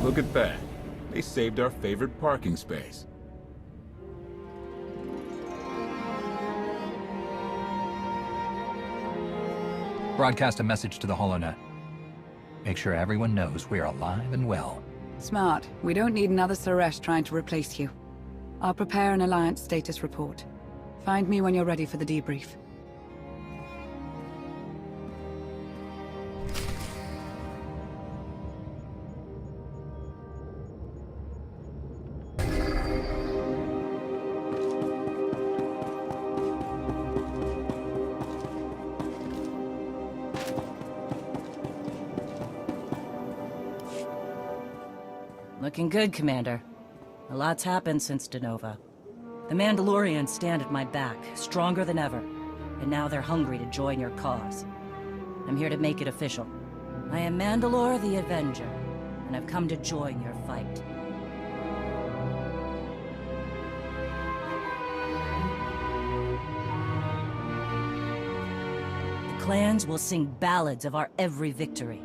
Look at that. They saved our favorite parking space. Broadcast a message to the HoloNet. Make sure everyone knows we're alive and well. Smart. We don't need another Suresh trying to replace you. I'll prepare an Alliance status report. Find me when you're ready for the debrief. Looking good, Commander. A lot's happened since Denova. The Mandalorians stand at my back, stronger than ever. And now they're hungry to join your cause. I'm here to make it official. I am Mandalore the Avenger, and I've come to join your fight. The clans will sing ballads of our every victory.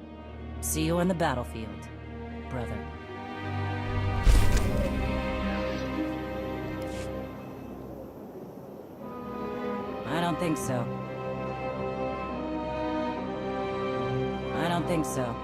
See you on the battlefield, brother. I don't think so. I don't think so.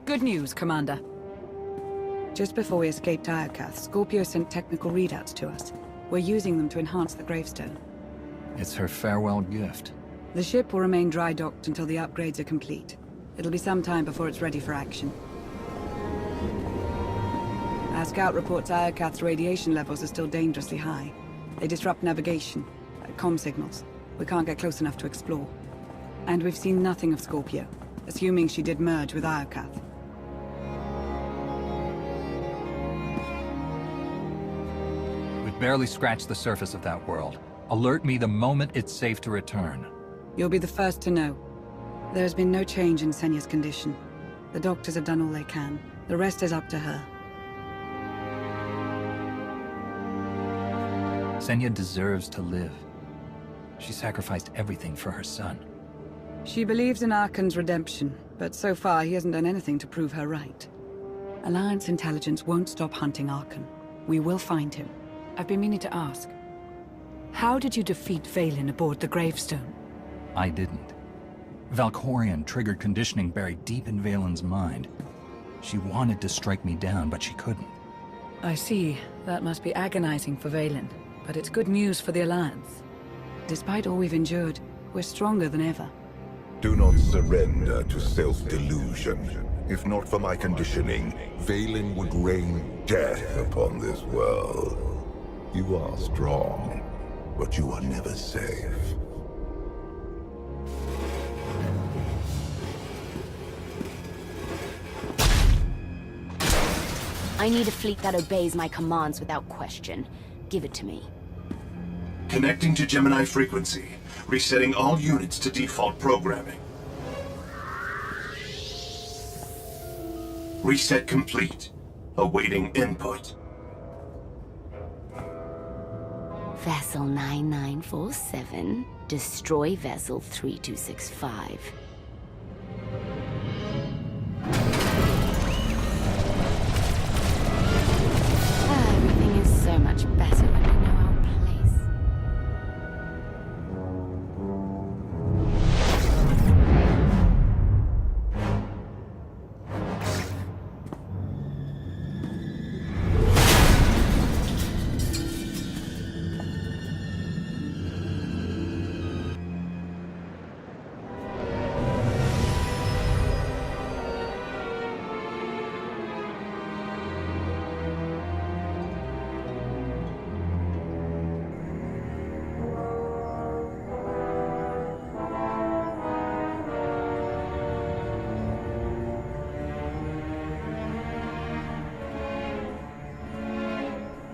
Good news, Commander. Just before we escaped Iokath, Scorpio sent technical readouts to us. We're using them to enhance the gravestone. It's her farewell gift. The ship will remain dry docked until the upgrades are complete. It'll be some time before it's ready for action. Our scout reports Iokath's radiation levels are still dangerously high. They disrupt navigation, comm signals. We can't get close enough to explore. And we've seen nothing of Scorpio, assuming she did merge with Iokath. We've barely scratched the surface of that world. Alert me the moment it's safe to return. You'll be the first to know. There's been no change in Senya's condition. The doctors have done all they can. The rest is up to her. Senya deserves to live. She sacrificed everything for her son. She believes in Arkan's redemption, but so far he hasn't done anything to prove her right. Alliance intelligence won't stop hunting Arkan. We will find him. I've been meaning to ask. How did you defeat Vaylin aboard the gravestone? I didn't. Valkorion triggered conditioning buried deep in Vaylin's mind. She wanted to strike me down, but she couldn't. I see. That must be agonizing for Vaylin, but it's good news for the Alliance. Despite all we've endured, we're stronger than ever. Do not surrender to self-delusion. If not for my conditioning, Vaylin would rain death upon this world. You are strong, but you are never safe. I need a fleet that obeys my commands without question. Give it to me. Connecting to Gemini frequency. Resetting all units to default programming. Reset complete. Awaiting input. Vessel 9947. Destroy Vessel 3265. Everything is so much better when we know our place.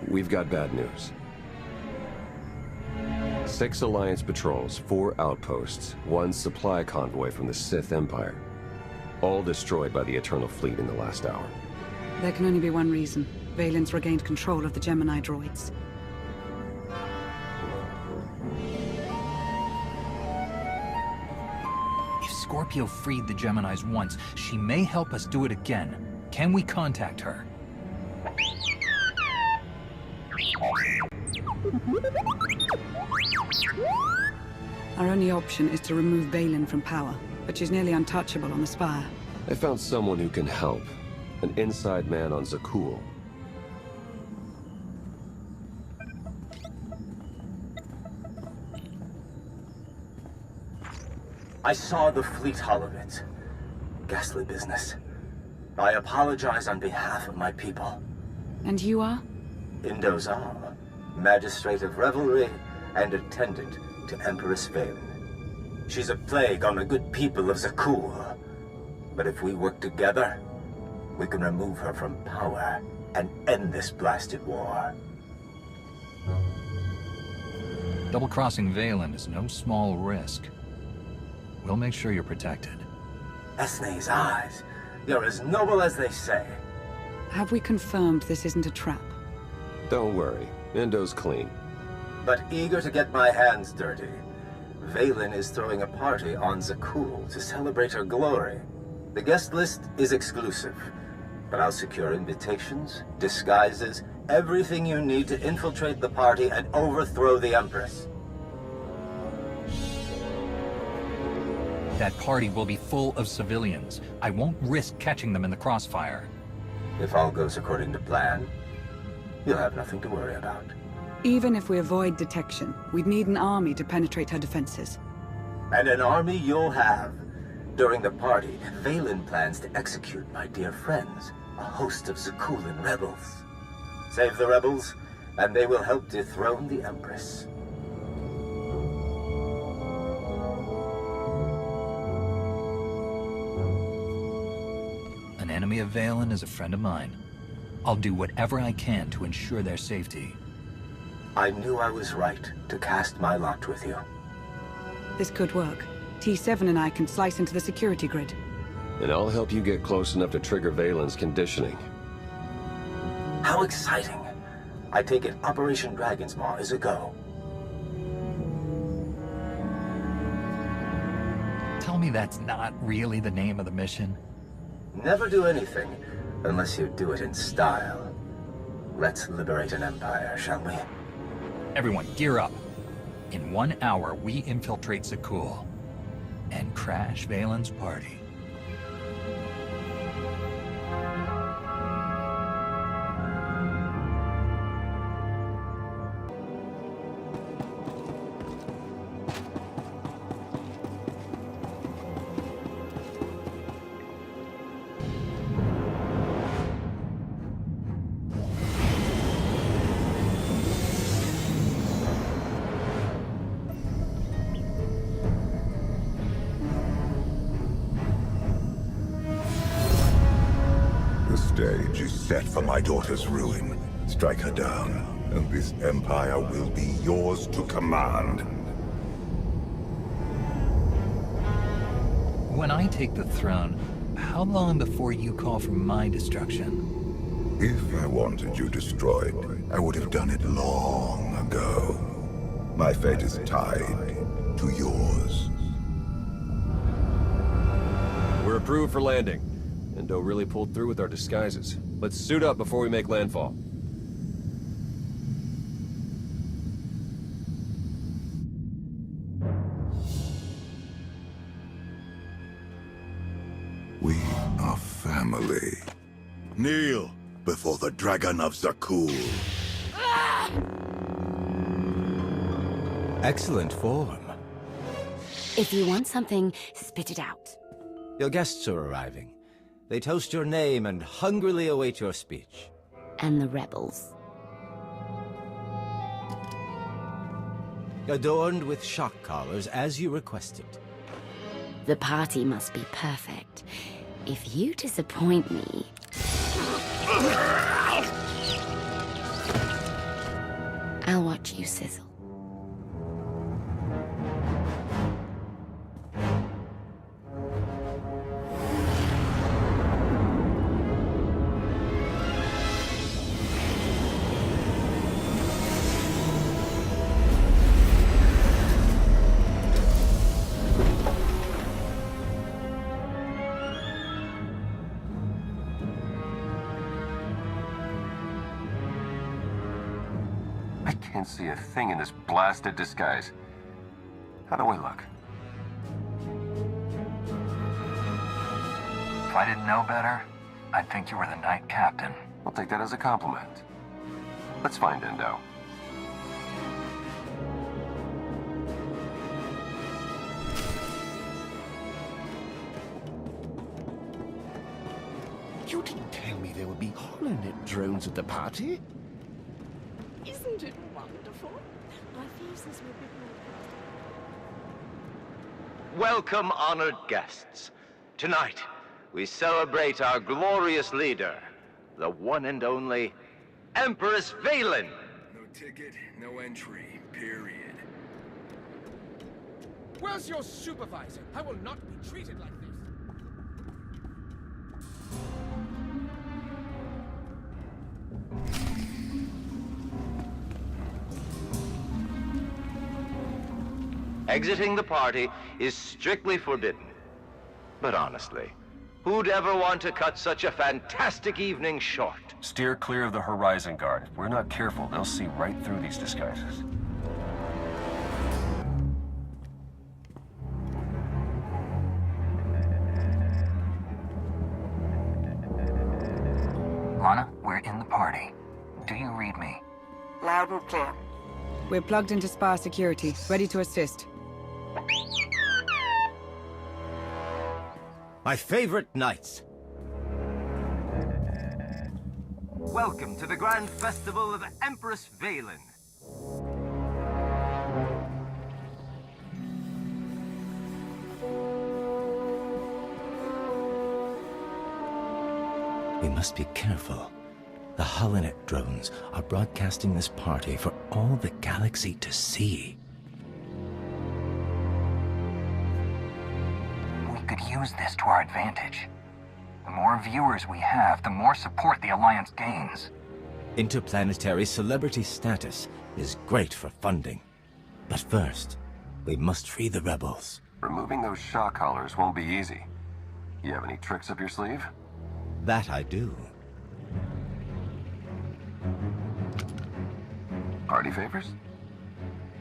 We've got bad news. 6 Alliance patrols, 4 outposts, 1 supply convoy from the Sith Empire. All destroyed by the Eternal Fleet in the last hour. There can only be one reason. Vaylin's regained control of the Gemini droids. If Scorpio freed the Geminis once, she may help us do it again. Can we contact her? Our only option is to remove Vaylin from power, but she's nearly untouchable on the Spire. I found someone who can help. An inside man on Zakul. I saw the fleet hull of it. Ghastly business. I apologize on behalf of my people. And you are? Indozal, Magistrate of Revelry and attendant to Empress Vaylin. She's a plague on the good people of Zakul. But if we work together, we can remove her from power and end this blasted war. Double-crossing Vaylin is no small risk. We'll make sure you're protected. Esne's eyes. You're as noble as they say. Have we confirmed this isn't a trap? Don't worry, Indo's clean. But eager to get my hands dirty, Vaylin is throwing a party on Zakul to celebrate her glory. The guest list is exclusive, but I'll secure invitations, disguises, everything you need to infiltrate the party and overthrow the Empress. That party will be full of civilians. I won't risk catching them in the crossfire. If all goes according to plan, you'll have nothing to worry about. Even if we avoid detection, we'd need an army to penetrate her defenses. And an army you'll have. During the party, Valen plans to execute my dear friends, a host of Zakuulan rebels. Save the rebels, and they will help dethrone the Empress. An enemy of Valen is a friend of mine. I'll do whatever I can to ensure their safety. I knew I was right to cast my lot with you. This could work. T7 and I can slice into the security grid. And I'll help you get close enough to trigger Valen's conditioning. How exciting! I take it Operation Dragon's Maw is a go. Tell me that's not really the name of the mission. Never do anything unless you do it in style. Let's liberate an empire, shall we? Everyone, gear up. In 1 hour, we infiltrate Zakuul and crash Valen's party. The stage is set for my daughter's ruin. Strike her down, and this empire will be yours to command. When I take the throne, how long before you call for my destruction? If I wanted you destroyed, I would have done it long ago. My fate is tied to yours. We're approved for landing. Endo really pulled through with our disguises. Let's suit up before we make landfall. We are family. Kneel before the Dragon of Zakuul. Excellent form. If you want something, spit it out. Your guests are arriving. They toast your name and hungrily await your speech. And the rebels. Adorned with shock collars as you requested. The party must be perfect. If you disappoint me... I'll watch you sizzle. I can't see a thing in this blasted disguise. How do I look? If I didn't know better, I'd think you were the Knight Captain. I'll take that as a compliment. Let's find Endo. You didn't tell me there would be HoloNet drones at the party? Isn't it wonderful? My fuses will be Welcome, honored guests. Tonight, we celebrate our glorious leader, the one and only Empress Valen. No ticket, no entry, period. Where's your supervisor? I will not be treated like this. Exiting the party is strictly forbidden. But honestly, who'd ever want to cut such a fantastic evening short? Steer clear of the Horizon Guard. If we're not careful, they'll see right through these disguises. Clear. We're plugged into Spire security, ready to assist. My favorite knights. Welcome to the Grand Festival of Empress Valen. We must be careful. The Holonet drones are broadcasting this party for all the galaxy to see. We could use this to our advantage. The more viewers we have, the more support the Alliance gains. Interplanetary celebrity status is great for funding. But first, we must free the rebels. Removing those shock collars won't be easy. You have any tricks up your sleeve? That I do. Party favors?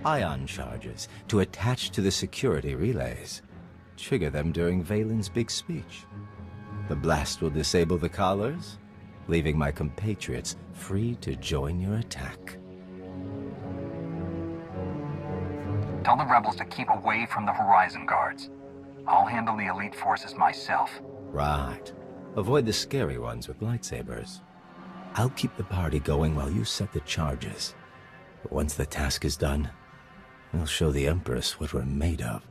Ion charges to attach to the security relays. Trigger them during Valen's big speech. The blast will disable the collars, leaving my compatriots free to join your attack. Tell the rebels to keep away from the Horizon Guards. I'll handle the elite forces myself. Right. Avoid the scary ones with lightsabers. I'll keep the party going while you set the charges. But once the task is done, we'll show the Empress what we're made of.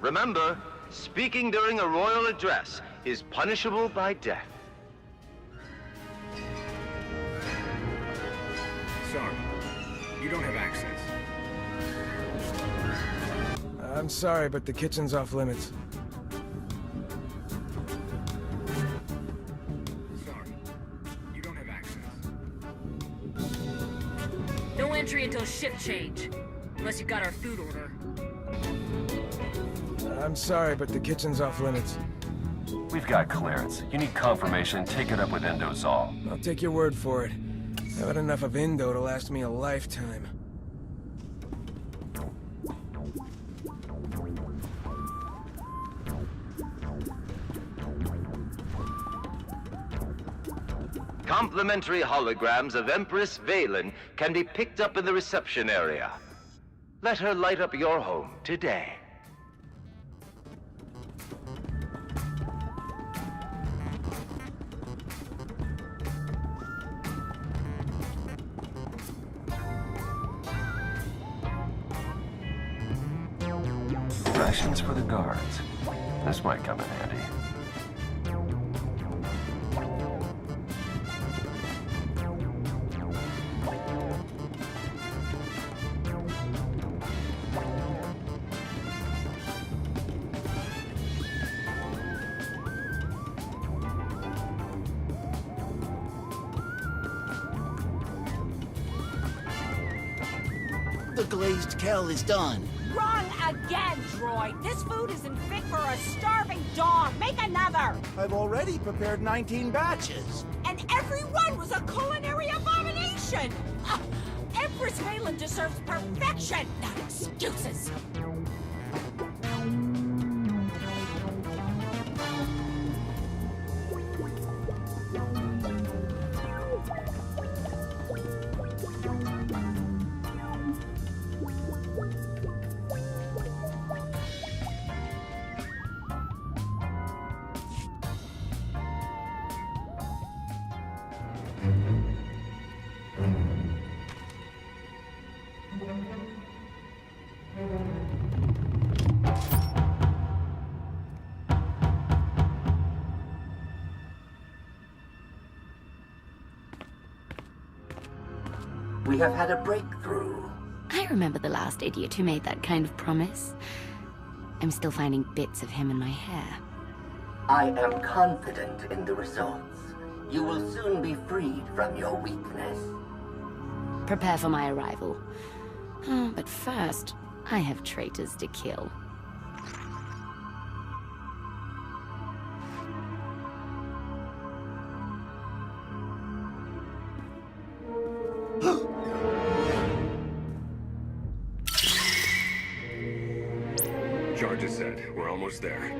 Remember, speaking during a royal address is punishable by death. Sorry. You don't have access. I'm sorry, but the kitchen's off limits. Sorry. You don't have access. No entry until shift change. Unless you got our food order. I'm sorry, but the kitchen's off limits. We've got clearance. You need confirmation, take it up with Endozol. I'll take your word for it. I've had enough of Indo to last me a lifetime. Complimentary holograms of Empress Valen can be picked up in the reception area. Let her light up your home today. Rations for the guards. This might come in handy. The glazed kale is done. Wrong again, droid. This food isn't fit for a starving dog. Make another. I've already prepared 19 batches. And every one was a culinary abomination. Empress Valen deserves perfection, not excuses. We have had a breakthrough. I remember the last idiot who made that kind of promise. I'm still finding bits of him in my hair. I am confident in the results. You will soon be freed from your weakness. Prepare for my arrival. Oh, but first, I have traitors to kill. I said, we're almost there.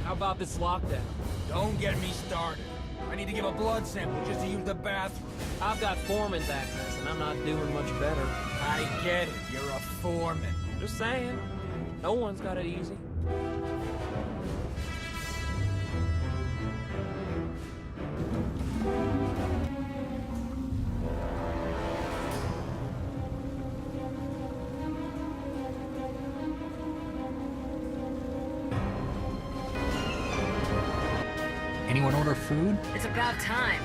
How about this lockdown? Don't get me started. I need to give a blood sample just to use the bathroom. I've got foreman's access, and I'm not doing much better. I get it. You're a foreman. Just saying. No one's got it easy. Anyone order food? It's about time.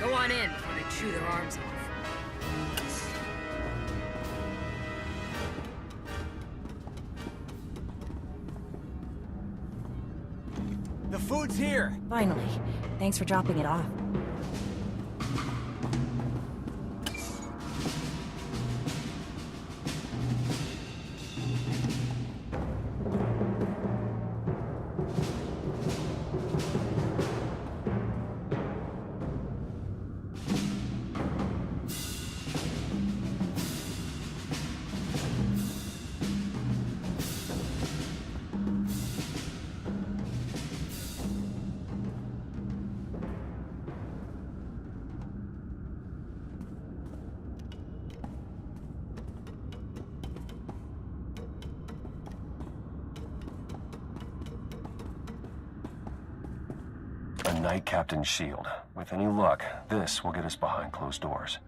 Go on in before they chew their arms off. The food's here! Finally. Thanks for dropping it off. A Knight Captain's shield. With any luck, this will get us behind closed doors.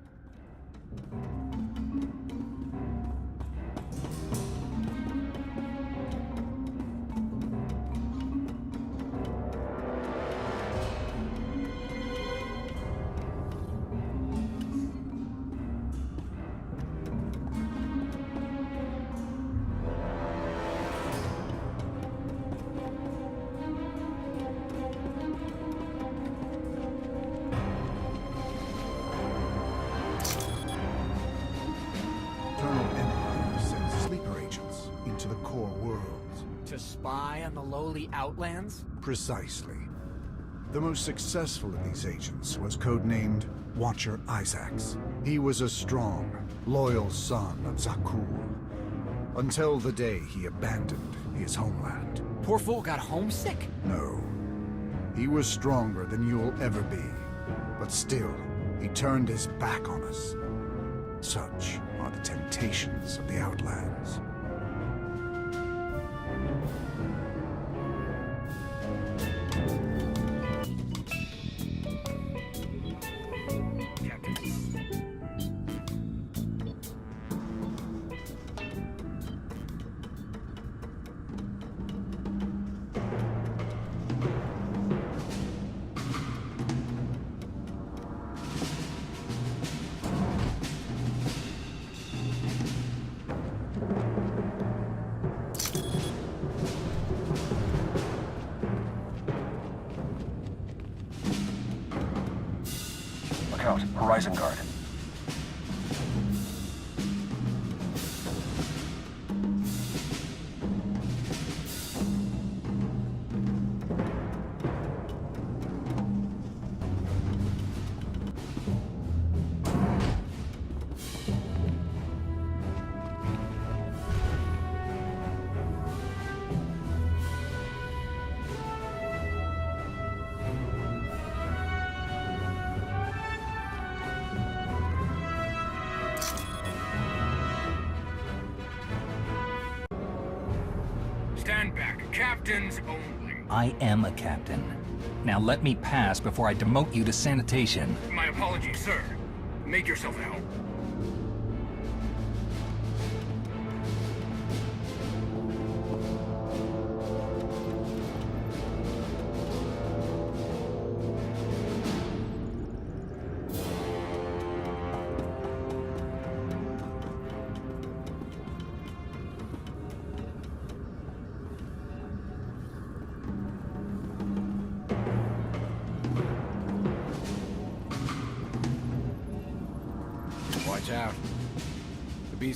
Spy on the lowly Outlands? Precisely. The most successful of these agents was codenamed Watcher Isaacs. He was a strong, loyal son of Zakuul, until the day he abandoned his homeland. Poor fool got homesick? No. He was stronger than you'll ever be, but still, he turned his back on us. Such are the temptations of the Outlands. Out. Horizon Guard. Stand back. Captains only. I am a captain. Now let me pass before I demote you to sanitation. My apologies, sir. Make yourself at home.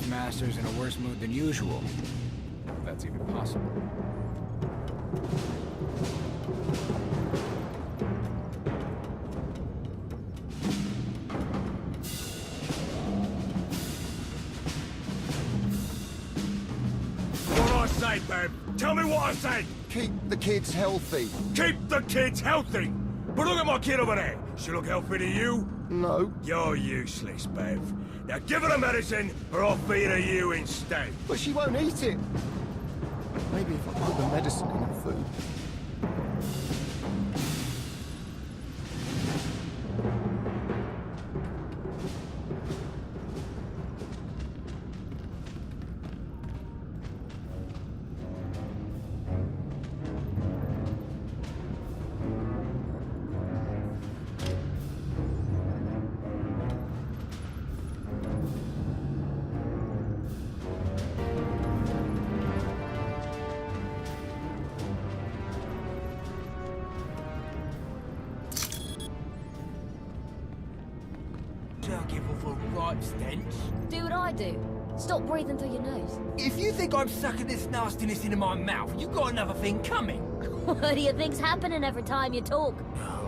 Master's in a worse mood than usual. If that's even possible. What I say, babe? Tell me what I said! Keep the kids healthy. Keep the kids healthy! But look at my kid over there. She look healthy to you? No. You're useless, Bev. Now give her the medicine, or I'll feed her you instead. But she won't eat it. Maybe if I put the medicine in her food. Give off a right stench. Do what I do. Stop breathing through your nose. If you think I'm sucking this nastiness into my mouth, you got another thing coming. What do you think's happening every time you talk? Oh,